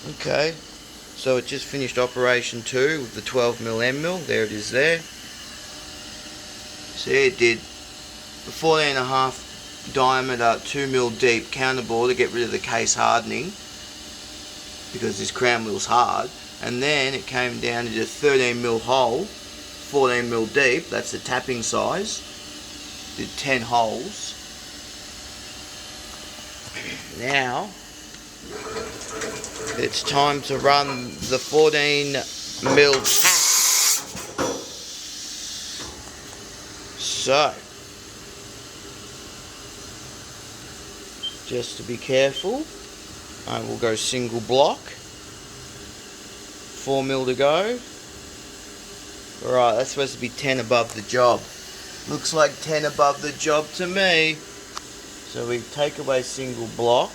Okay, so it just finished operation 2 with the 12mm end mill. There it is there. See, it did the 14.5 diameter 2mm deep counterbore to get rid of the case hardening, because this crown wheel's hard, and then it came down to the 13mm hole, 14mm deep, that's the tapping size, did 10 holes. Now it's time to run the 14mm tap. So, just to be careful, I will go single block, 4mm to go. Alright, that's supposed to be 10 above the job. Looks like 10 above the job to me. So we take away single block.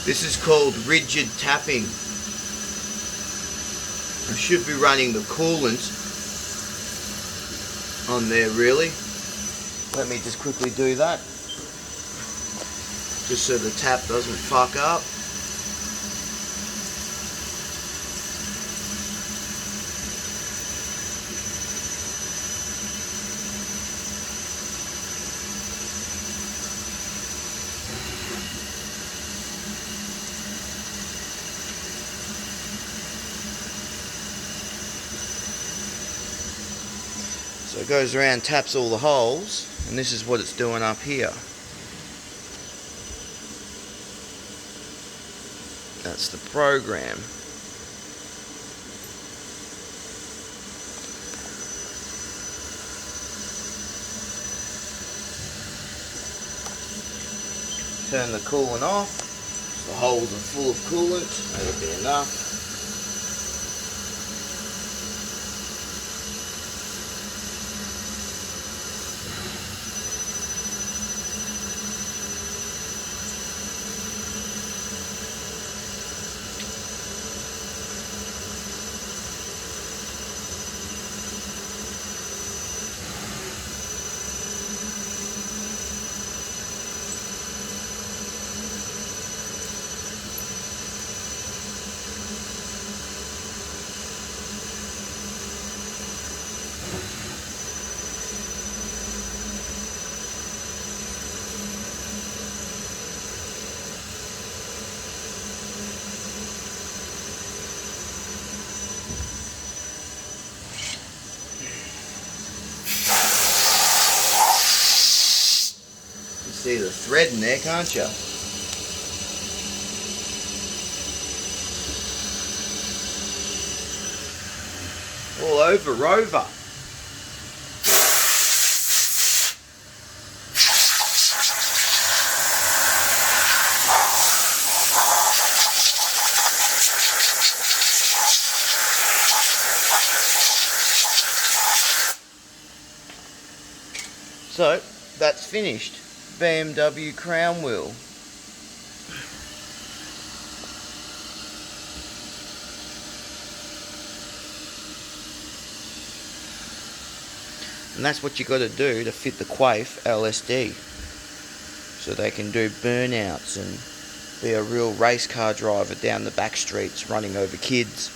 This is called rigid tapping. I should be running the coolant on there really. Let me just quickly do that, just so the tap doesn't fuck up. So it goes around, taps all the holes, and this is what it's doing up here. That's the program. Turn the coolant off. The holes are full of coolant. That'll be enough. See the thread in there, can't you? All over Rover. So, that's finished. BMW crown wheel. And that's what you got to do to fit the quaife LSD, so they can do burnouts and be a real race car driver down the back streets running over kids.